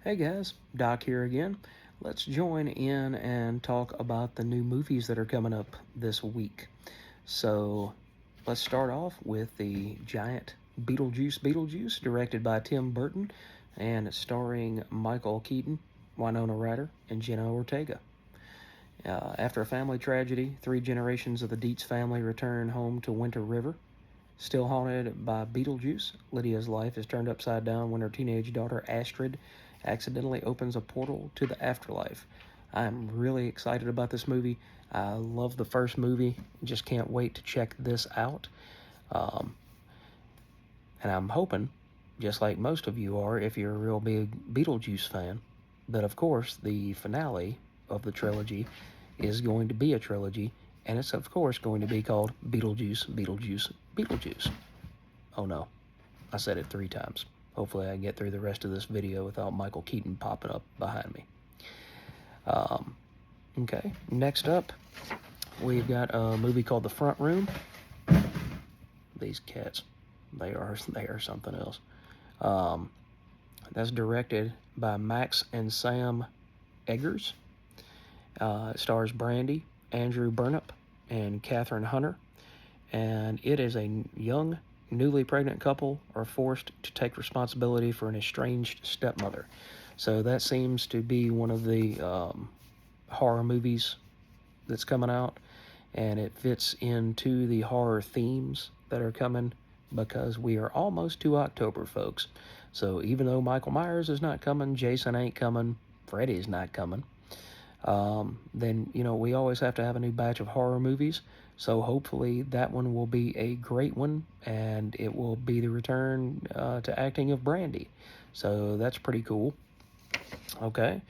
Hey guys, Doc here again. Let's join in and talk about the new movies that are coming up this week. So, let's start off with the giant Beetlejuice, directed by Tim Burton and starring Michael Keaton, Winona Ryder, and Jenna Ortega. After a family tragedy, three generations of the Dietz family return home to Winter River. Still haunted by Beetlejuice, Lydia's life is turned upside down when her teenage daughter Astrid accidentally opens a portal to the afterlife. I'm really excited about this movie. I love the first movie. Just can't wait to check this out. Um, and I'm hoping, just like most of you are, if you're a real big Beetlejuice fan, that of course the finale of the trilogy is going to be a trilogy, and it's of course going to be called Beetlejuice. Oh no, I said it 3 times. Hopefully I can get through the rest of this video without Michael Keaton popping up behind me. Okay, next up, we've got a movie called The Front Room. These cats, they are something else. That's directed by Max and Sam Eggers. It stars Brandy, Andrew Burnap, and Catherine Hunter. And it is a young, newly pregnant couple are forced to take responsibility for an estranged stepmother. So that seems to be one of the horror movies that's coming out, and it fits into the horror themes that are coming because we are almost to October, folks. So even though Michael Myers is not coming, Jason ain't coming, Freddy's not coming, then we always have to have a new batch of horror movies. So hopefully that one will be a great one, and it will be the return to acting of Brandy. So that's pretty cool. Okay.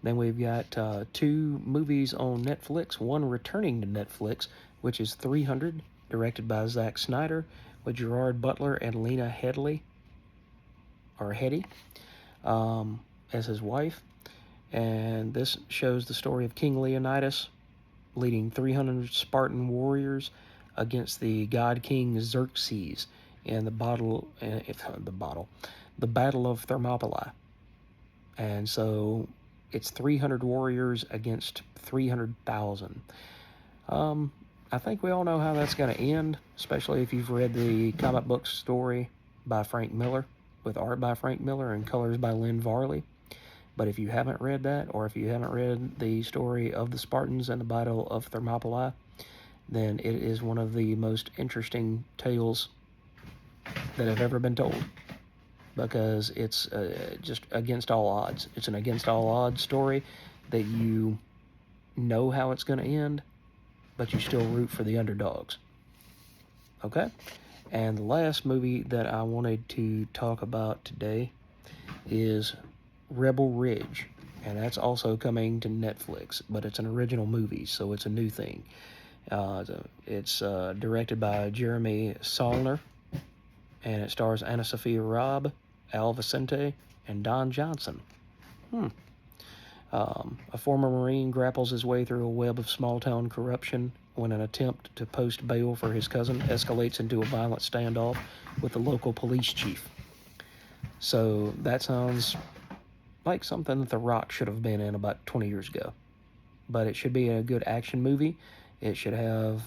Then we've got 2 movies on Netflix, one returning to Netflix, which is 300, directed by Zack Snyder, with Gerard Butler and Lena Headey, as his wife. And this shows the story of King Leonidas leading 300 Spartan warriors against the god king Xerxes in the Battle of Thermopylae. And so it's 300 warriors against 300,000. I think we all know how that's going to end, especially if you've read the comic book story by Frank Miller, with art by Frank Miller and colors by Lynn Varley. But if you haven't read that, or if you haven't read the story of the Spartans and the Battle of Thermopylae, then it is one of the most interesting tales that have ever been told, because it's just against all odds. It's an against all odds story that you know how it's going to end, but you still root for the underdogs. Okay? And the last movie that I wanted to talk about today is Rebel Ridge, and that's also coming to Netflix, but it's an original movie, so it's a new thing. It's directed by Jeremy Saulnier, and it stars Anna Sophia Robb, Al Vicente, and Don Johnson. A former Marine grapples his way through a web of small-town corruption when an attempt to post bail for his cousin escalates into a violent standoff with the local police chief. So that sounds like something that The Rock should have been in about 20 years ago. But it should be a good action movie. It should have,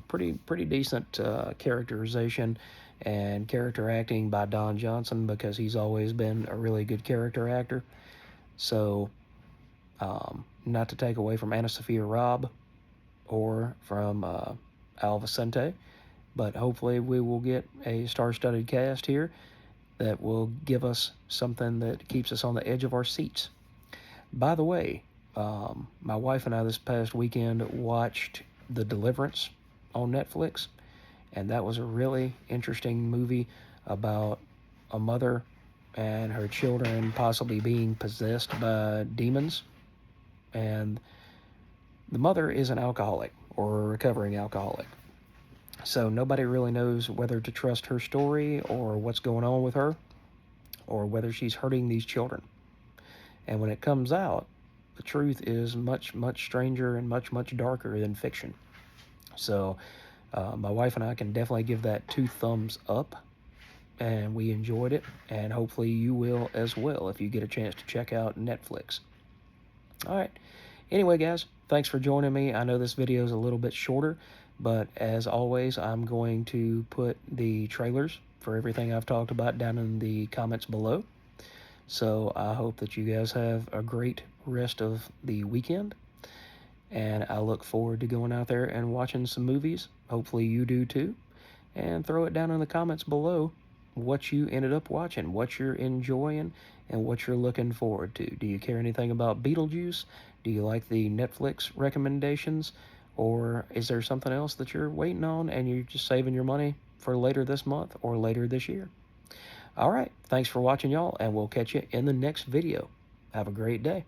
pretty decent characterization and character acting by Don Johnson, because he's always been a really good character actor. So, not to take away from Anna Sophia Robb or from Al Vicente, but hopefully we will get a star-studded cast here that will give us something that keeps us on the edge of our seats. By the way, my wife and I this past weekend watched The Deliverance on Netflix, and that was a really interesting movie about a mother and her children possibly being possessed by demons. And the mother is an alcoholic, or a recovering alcoholic. So nobody really knows whether to trust her story or what's going on with her, or whether she's hurting these children. And when it comes out, the truth is much, much stranger and much, much darker than fiction. So my wife and I can definitely give that 2 thumbs up. and we enjoyed it, and hopefully you will as well if you get a chance to check out Netflix. All right. Anyway, guys, thanks for joining me. I know this video is a little bit shorter, but as always, I'm going to put the trailers for everything I've talked about down in the comments below. So I hope that you guys have a great rest of the weekend, and I look forward to going out there and watching some movies. Hopefully you do too, and throw it down in the comments below what you ended up watching, what you're enjoying, and what you're looking forward to. Do you care anything about Beetlejuice? Do you like the Netflix recommendations? Or is there something else that you're waiting on and you're just saving your money for later this month or later this year? All right, thanks for watching, y'all, and we'll catch you in the next video. Have a great day.